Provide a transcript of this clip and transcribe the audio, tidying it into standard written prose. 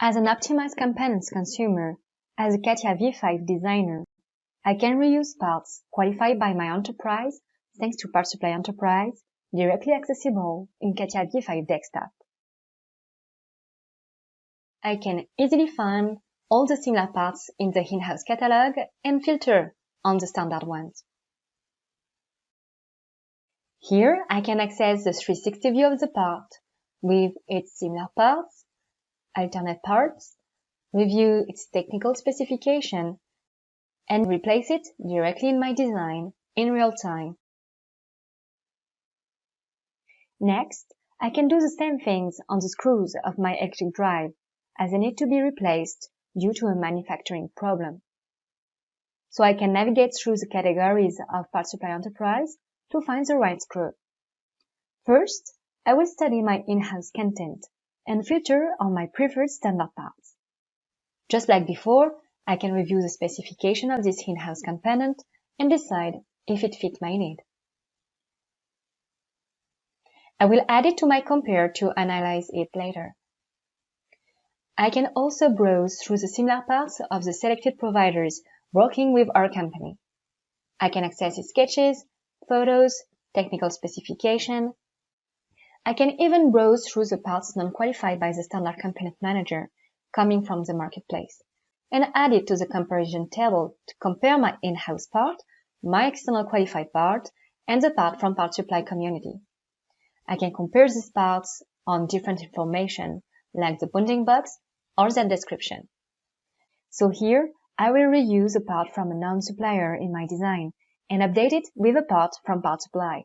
As an optimized components consumer, as a CATIA V5 designer, I can reuse parts qualified by my enterprise thanks to PartSupply Enterprise, directly accessible in CATIA V5 desktop. I can easily find all the similar parts in the in-house catalog and filter on the standard ones. Here, I can access the 360 view of the part with its similar parts, alternate parts, review its technical specification, and replace it directly in my design in real time. Next, I can do the same things on the screws of my electric drive, as they need to be replaced due to a manufacturing problem. So I can navigate through the categories of PartSupply Enterprise to find the right screw. First, I will study my in-house content and filter on my preferred standard parts. Just like before, I can review the specification of this in-house component and decide if it fits my need. I will add it to my compare to analyze it later. I can also browse through the similar parts of the selected providers working with our company. I can access its sketches, photos, technical specification. I can even browse through the parts non-qualified by the standard component manager coming from the marketplace and add it to the comparison table to compare my in-house part, my external qualified part, and the part from PartSupply community. I can compare these parts on different information like the bounding box or their description. So here, I will reuse a part from a known supplier in my design and update it with a part from PartSupply.